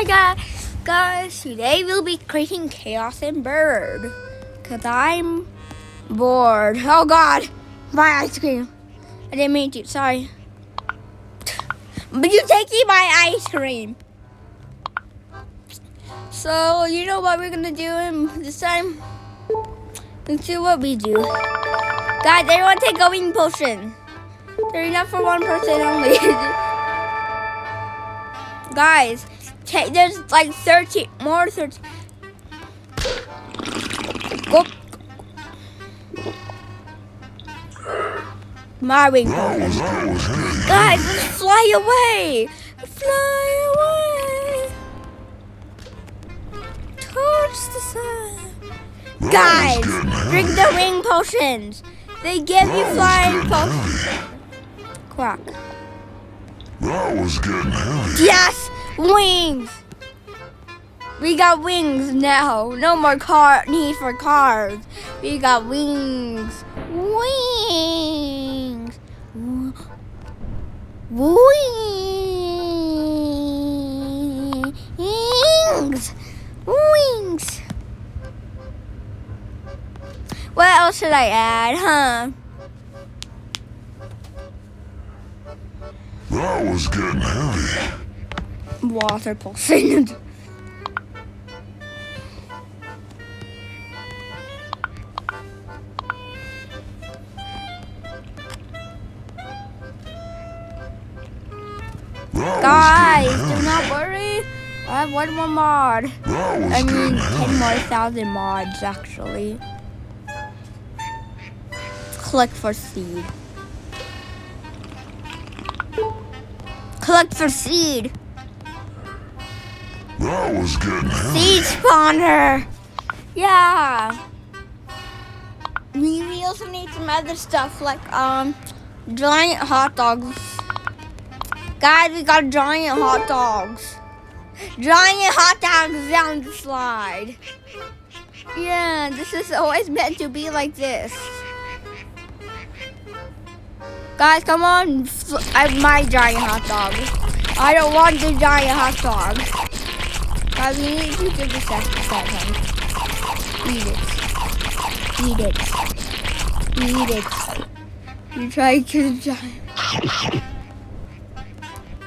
Guys, today we'll be creating chaos in Bird. Cause I'm bored. Oh god, my ice cream. I didn't mean to, sorry. But you're taking my ice cream. So, you know what we're gonna do this time? Let's see what we do. Guys, everyone take a wing potion. They're enough for one person only. Guys, there's like 30 more. 30. Go. My wing potion. Guys, let's fly away. Fly away. Towards the sun. Guys, drink the wing potions. They give you flying potions. Quack. That was getting heavy. Yes, wings. We got wings now. No more need for cars. We got wings. Wings. Wings. Wings. What else should I add, huh? That was getting heavy. Water potion. Guys, do not worry. I have one more mod. I mean, 10 more thousand mods, actually. Click for seed. Click for seed. That was getting heavy. Seed spawner. Yeah. We also need some other stuff like giant hot dogs. Guys, we got giant hot dogs. Giant hot dogs down the slide. Yeah, this is always meant to be like this. Guys, come on. I have my giant hot dog. I don't want the giant hot dog. Guys, we need to do the second. Eat it. Eat it. Eat it. You try to the giant.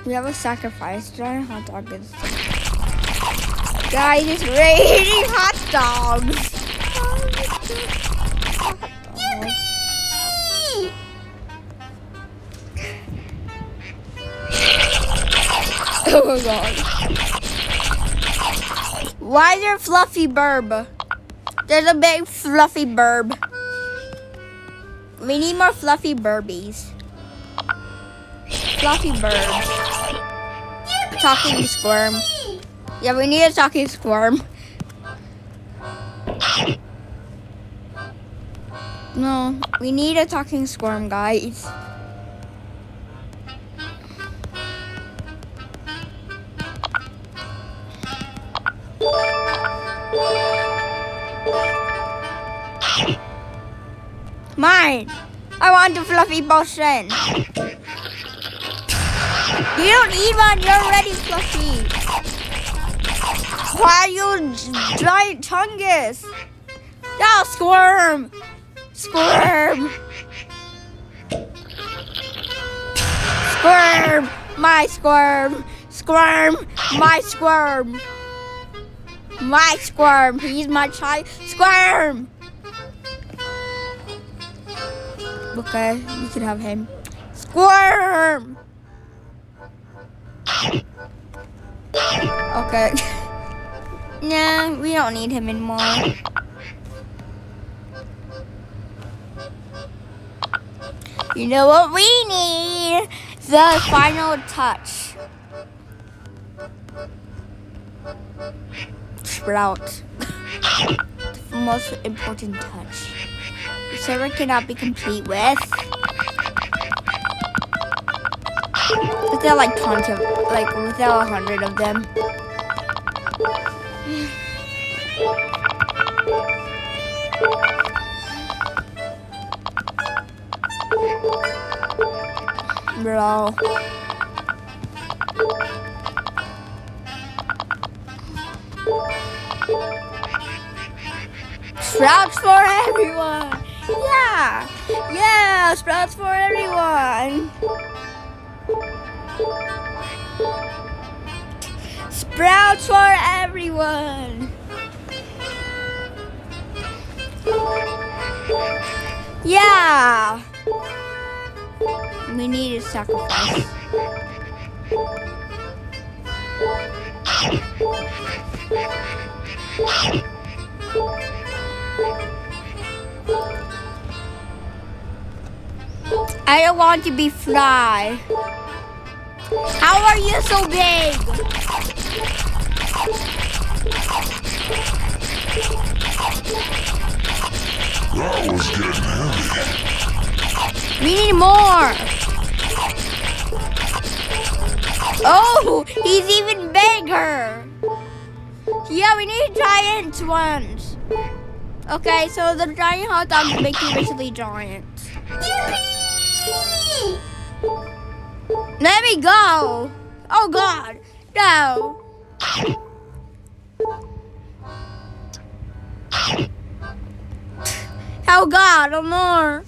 We have a sacrifice. Giant hot dog is. Guys, it's raining hot dogs. Oh my god. Why is there a fluffy burb? There's a big fluffy burb. We need more fluffy burbies. Fluffy bird. Talking squirm. Yeah, we need a talking squirm. No, we need a talking squirm, guys. Mine. I want the fluffy potion. You don't need one. You're already fluffy. Why are you giant chungus? Yeah, squirm. Squirm. Squirm. My squirm. Squirm. My squirm. My squirm. He's my child. Squirm. Okay, you can have him. Squirm. Okay. Nah, we don't need him anymore. You know what we need? The final touch. Sprout. The most important touch. The server cannot be complete with. Without like tons of, like without 100 of them. Bro. Sprouts for everyone. Yeah. Yeah, sprouts for everyone. Sprouts for everyone. Yeah. We need a sacrifice. I don't want to be fly. How are you so big? That was getting heavy. We need more. Oh, he's even bigger. Yeah, we need giant ones. Okay, so the giant hot dogs make you basically giant. Let me go. Oh God, no. Oh God, no more.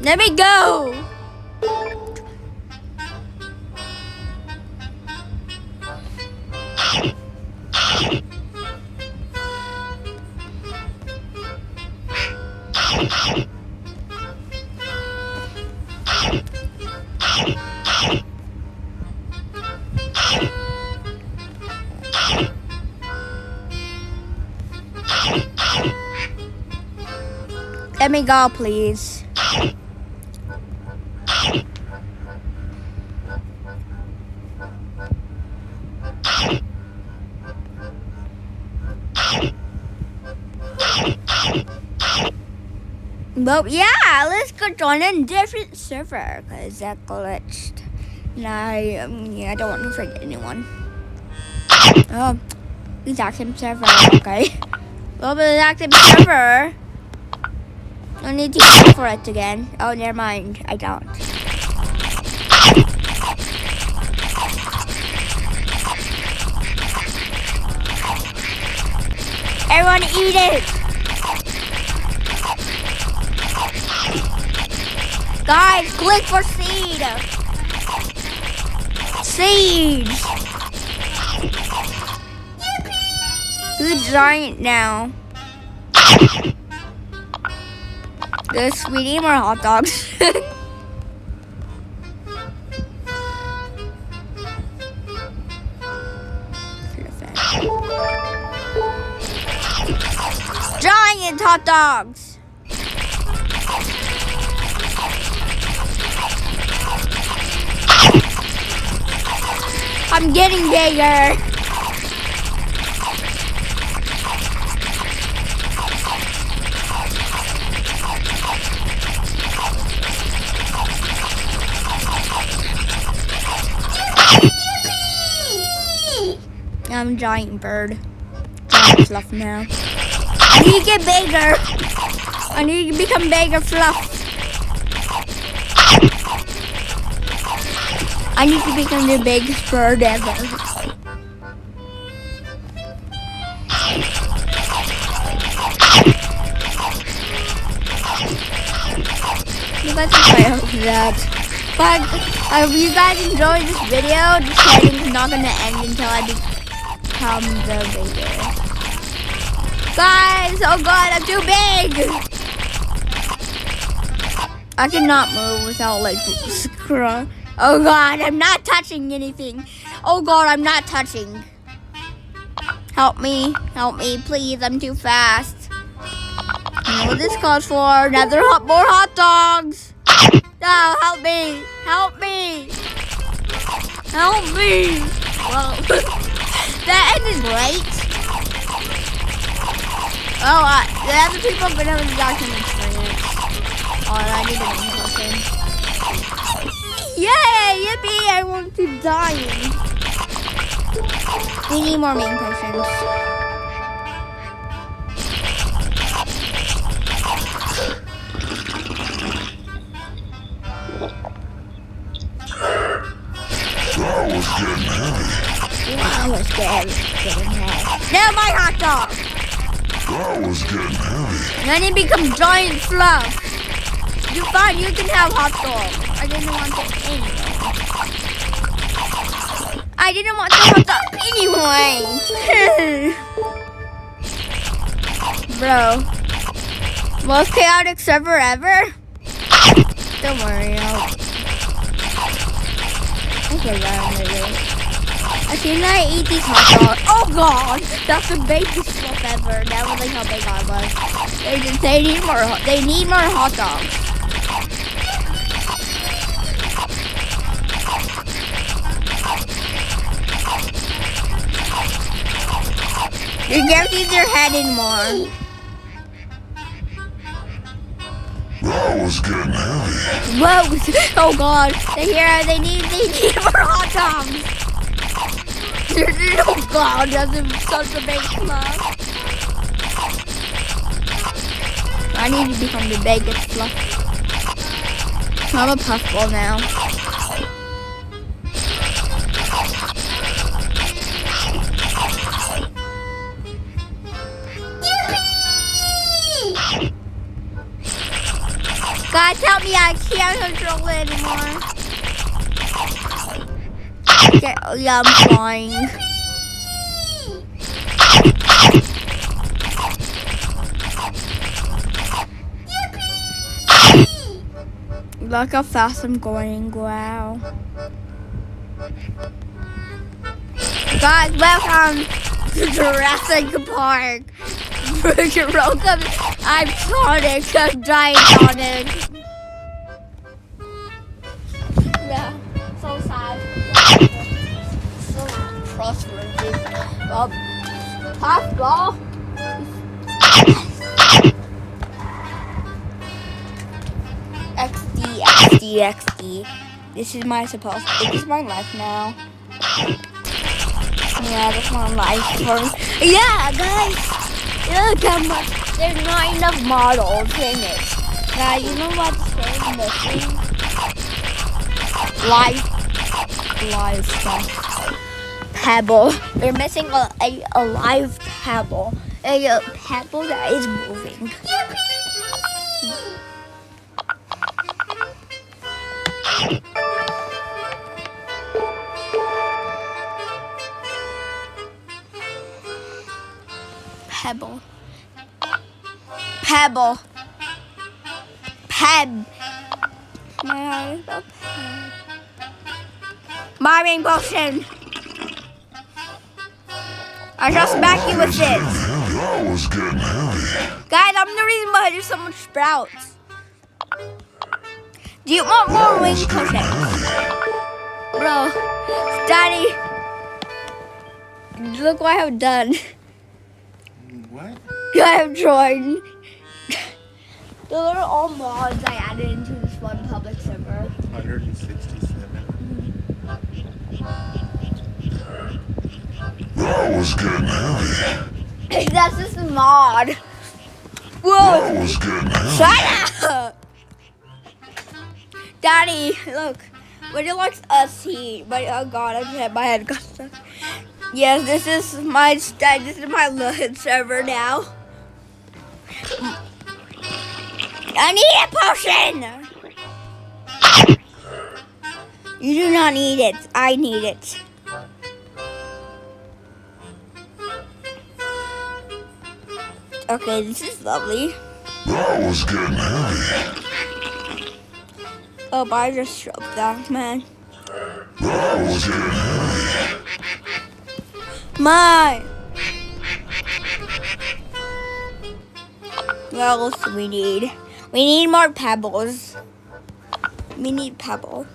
Let me go. Let me go, please. Well, yeah, let's go join a different server because that glitched. And I don't want to forget anyone. Oh, exact same server, okay. Well, the exact same server. I need to pay for it again. Oh, never mind. I don't. Everyone eat it! Guys, click for seed! Seeds! Who's giant now? This, we need more hot dogs. Giant hot dogs. I'm getting bigger. I'm a giant bird. Giant fluff now. I need to get bigger. I need to become bigger fluff. I need to become the biggest bird ever. You guys can try out that. But if you guys enjoyed this video, this heading is not going to end until I become the biggest. Guys, oh God, I'm too big. I cannot move without like scrolling. Oh God, I'm not touching anything. Oh God, I'm not touching. Help me, please. I'm too fast. You know what this calls for? Another more hot dogs. No, help me, help me, help me. Well, that ended late. Oh, the other people have been having the document experience. Oh, I need an person. Yay! Yippee! I want to die. We need more main potions. That was getting heavy. Wow, let's getting heavy. Now my hot dog. That was getting heavy. And then it becomes giant fluff. You fine, you can have hot dog. I didn't want it anyway. I didn't want the hot dog anyway. Bro. Most chaotic server ever? Don't worry, okay, I eat these hot dogs. Oh god! That's the biggest stuff ever. That was like how big I was. They need more hot dogs. You can't use your head anymore. That was getting heavy. Whoa! Oh god! They need more hot dogs. Oh god! That's such a big fluff. I need to become the biggest fluff. I'm a puffball now. Guys, help me! I can't control it anymore. Okay, yeah, I'm flying. Look how fast I'm going. Wow. Guys, welcome to Jurassic Park. Welcome. I'm Sonic. I'm giant Sonic. Yeah, so sad. So frustrating. Puffball. XD. This is my life now. Yeah, that's my life. Yeah, guys. Look how much. There's not enough models in it. Now, you know what's missing? Live stuff. Pebble. They're missing a live pebble. A pebble that is moving. Pebble. My rain potion. I just smack you with this. That was getting heavy. Guys, I'm the reason why there's so much sprouts. Do you want more rain potion? Bro, Daddy, look what I have done. What? I have joined. Those are all mods I added into this one public server. 167. That was getting heavy. That's just a mod. That Whoa! was getting heavy. Shut up! Daddy, look. Would you like a seat? But oh god, I just hit my head. Yes, this is my server now. I need a potion! You do not need it. I need it. Okay, this is lovely. That was getting heavy. Oh, but I just stroked that, man. That was getting heavy. Mine! What else do we need? We need more pebbles. We need pebble.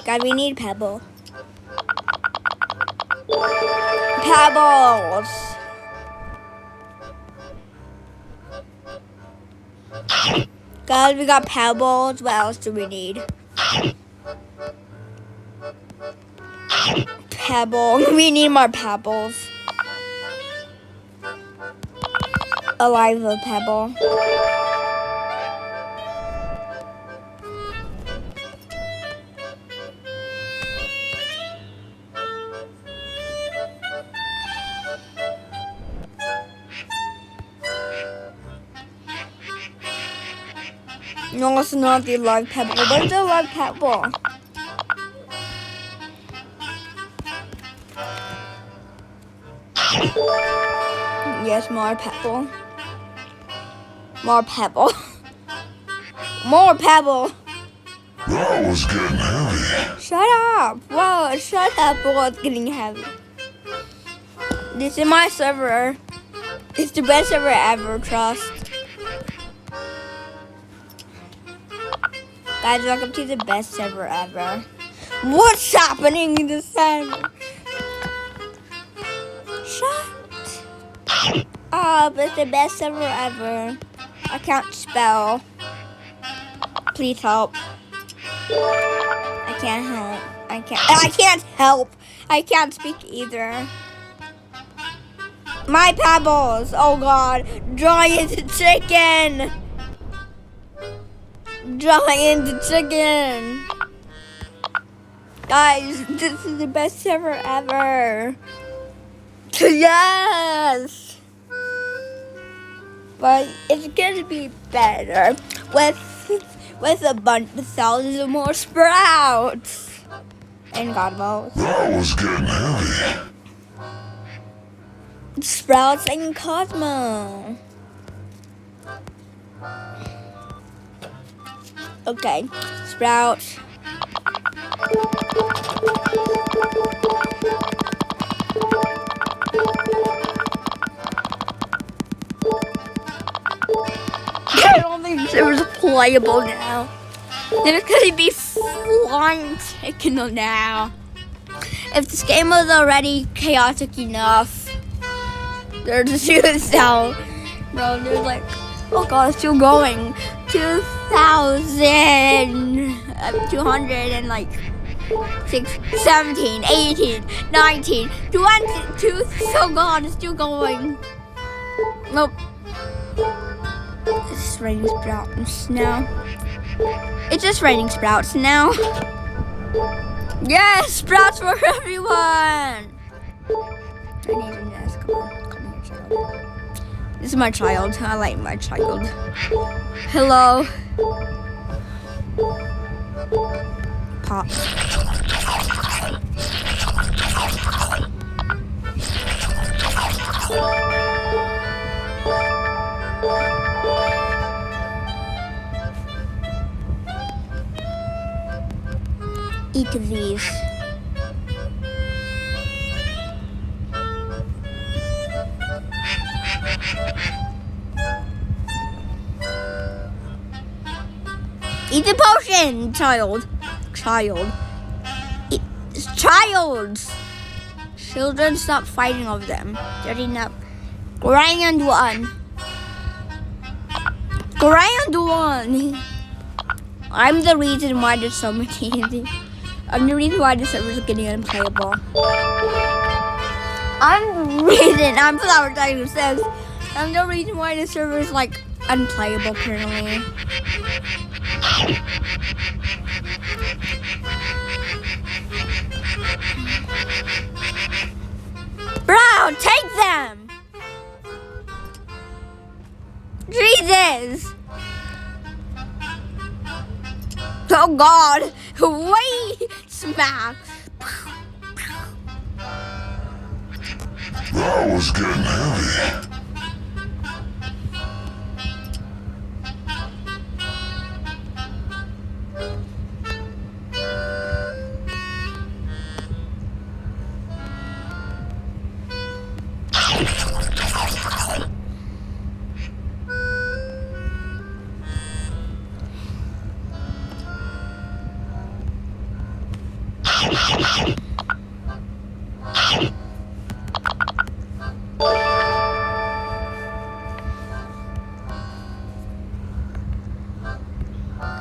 God, we need pebble. Pebbles! God, we got pebbles. What else do we need? Pebble. We need more pebbles. A lava pebble. No, it's not the live pebble. Where's the live pebble? Yes, more pebble. More pebble. More pebble. That was getting heavy. Shut up. Whoa, shut up. Well, it's getting heavy. This is my server. It's the best server ever, trust. Guys, welcome to the best server ever. What's happening in the server? Shut up. It's the best server ever. I can't spell. Please help. I can't help. I can't help. I can't speak either. My pebbles. Oh God. Giant chicken. Giant chicken. Guys, this is the best server ever. Yes. But it's gonna be better with a bunch of thousands of more sprouts and God knows. That was getting heavy. Sprouts and Cosmo. Okay, sprouts. I don't think server's playable now. There's gonna be flying chicken now. If this game was already chaotic enough, they're just gonna sell. Bro, they're like, oh God, it's still going. 2,200 and like 6, 17, 18, 19, 22. So God, it's still going. Nope. It's just raining sprouts now. It's just raining sprouts now. Yes, sprouts for everyone. I need a nest. Come on, come here, child. This is my child. I like my child. Hello. Pop. Eat these. Eat the potion, child. Child. Children, stop fighting over them. They're enough. Grand one. I'm the reason why there's so many. I'm the reason why the servers are getting unplayable. I'm Flower Tiger says I'm the reason why the server is like unplayable currently. Bro, take them! Jesus! Oh God! Wait! Smack! That was getting heavy.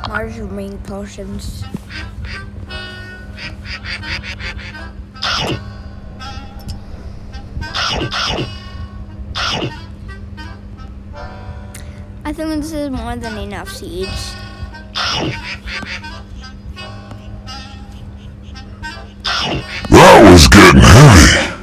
Mushroom potions. I think this is more than enough seeds. That was getting heavy.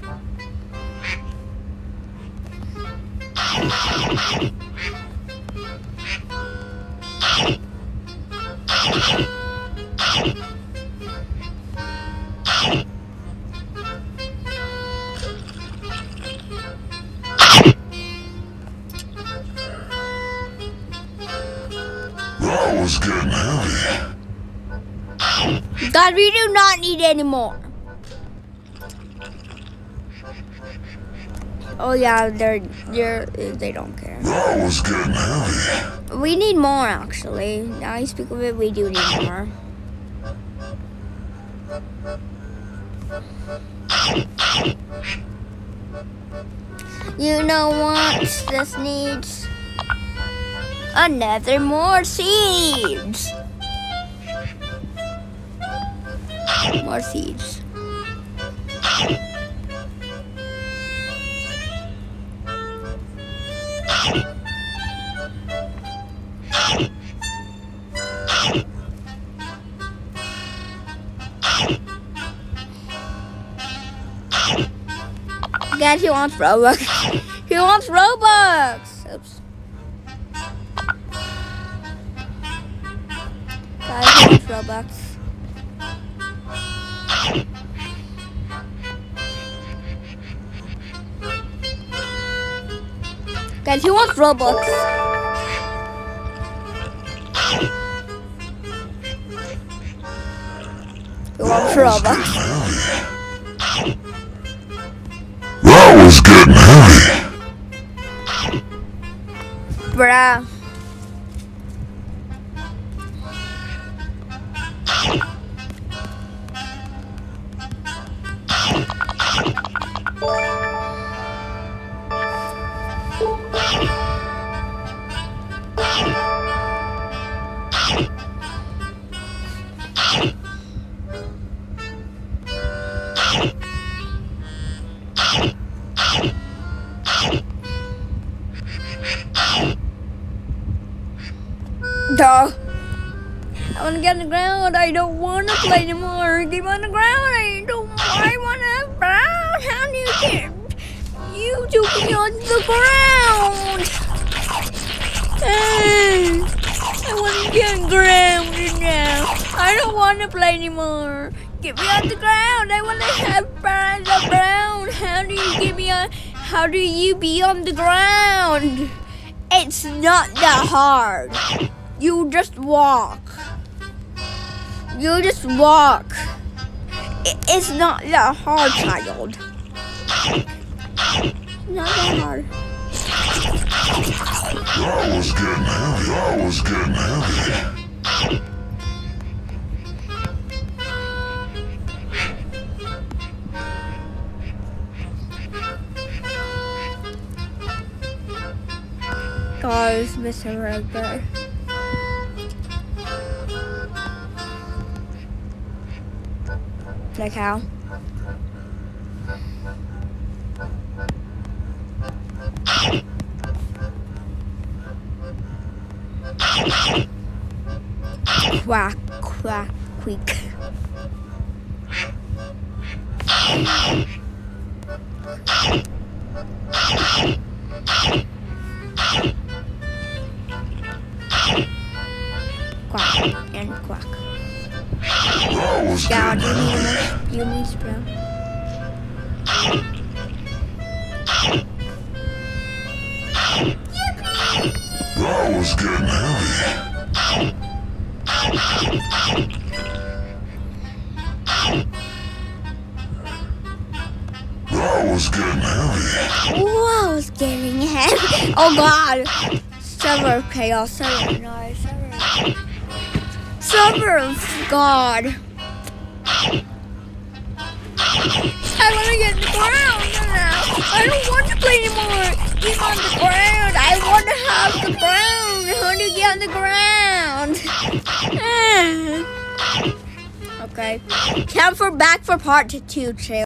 That was getting heavy. God, we do not need any more. Oh yeah, they don't care. That was getting heavy. We need more actually. Now you speak of it, we do need more. You know what this needs? Another more seeds. More seeds. Guys, he wants Robux. He wants Robux. Oops. Guys, he wants Robux. Guys, he wants Robux. He wants Robux. That was getting heavy. Bruh. Duh. I wanna get on the ground. I don't wanna play anymore. Get on the ground. I wanna brown. How do you get you to be on the ground? I wanna get grounded now. I don't wanna play anymore. Get me on the ground. I wanna have the ground. How do you get me on? How do you be on the ground? It's not that hard. You just walk. You just walk. It's not that hard, child. Not that hard. That was getting heavy. That was getting heavy. Guys, missing right there. Like how? Quack, quack, queak. Quack and quack. That was God, getting heavy. you need sprout. That was getting heavy. That was getting heavy. Whoa, it's getting heavy. Oh God. Server chaos. Server noise. Server of God. I want to get in the ground now. I don't want to play anymore. Get on the ground. I want to have the ground. How do you get on the ground? Okay. Time for back for part 2, chill.